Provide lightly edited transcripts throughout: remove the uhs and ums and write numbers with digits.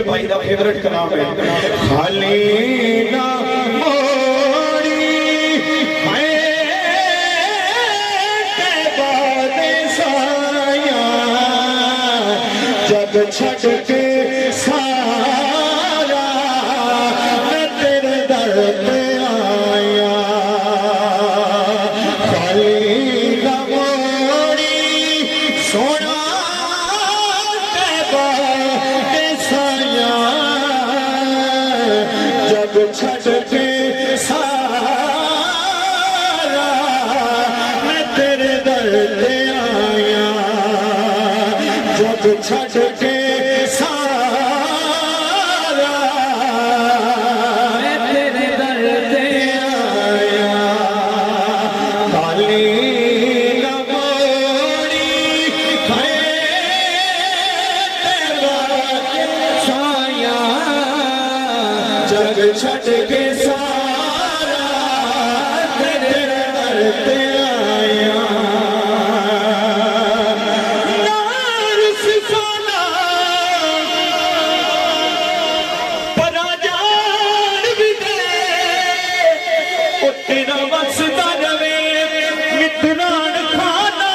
भाई का फेवरेट कलाम है खाली ना मोड़ी है के बाद साया जग छड़ के सारा मैं तेरे दर पे आया खाली ना मोड़ी सोना के बाद साया जग छड़ के सारा मैं तेरे दर पे आया जग छड़ के सारा मैं तेरे दर पे आया काली लगोरी साया जग छड़ के सारा तेरे दर पे आया नार सिखाना परा जान भी दे ओ तेरा वसदा रवे मित्रान खाना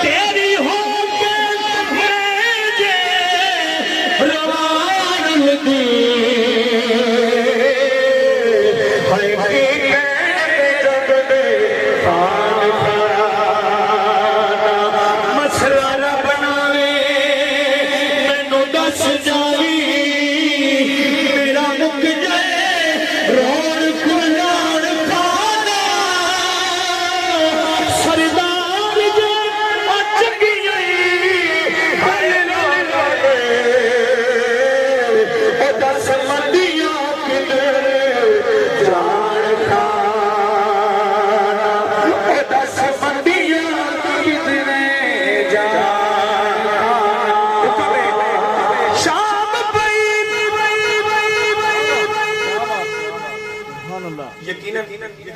तेरी हो के मैं जे रवान दी हाय हाय जग दे खान खाना मसला ना बनावे मैनू दस जावी मेरा मुक जाए रोण कुलाण खाना सरदार जे अच गई हाय लाले ओ दस मंदियां किधर जान खाना ओ दस मंदियां किधर जान शाम पई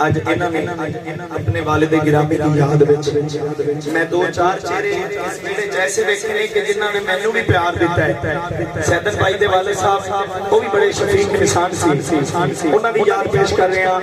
आज अपने वालिद गिरामी की याद विच मैं दो चार चेहरे इस वेले जैसे देखे ने कि जिन्हां ने मैनू भी प्यार दिता है सैदन भाई दे वालिद साहब वो भी बड़े शफीक इंसान सी उन्हां दी याद पेश कर रहे हैं।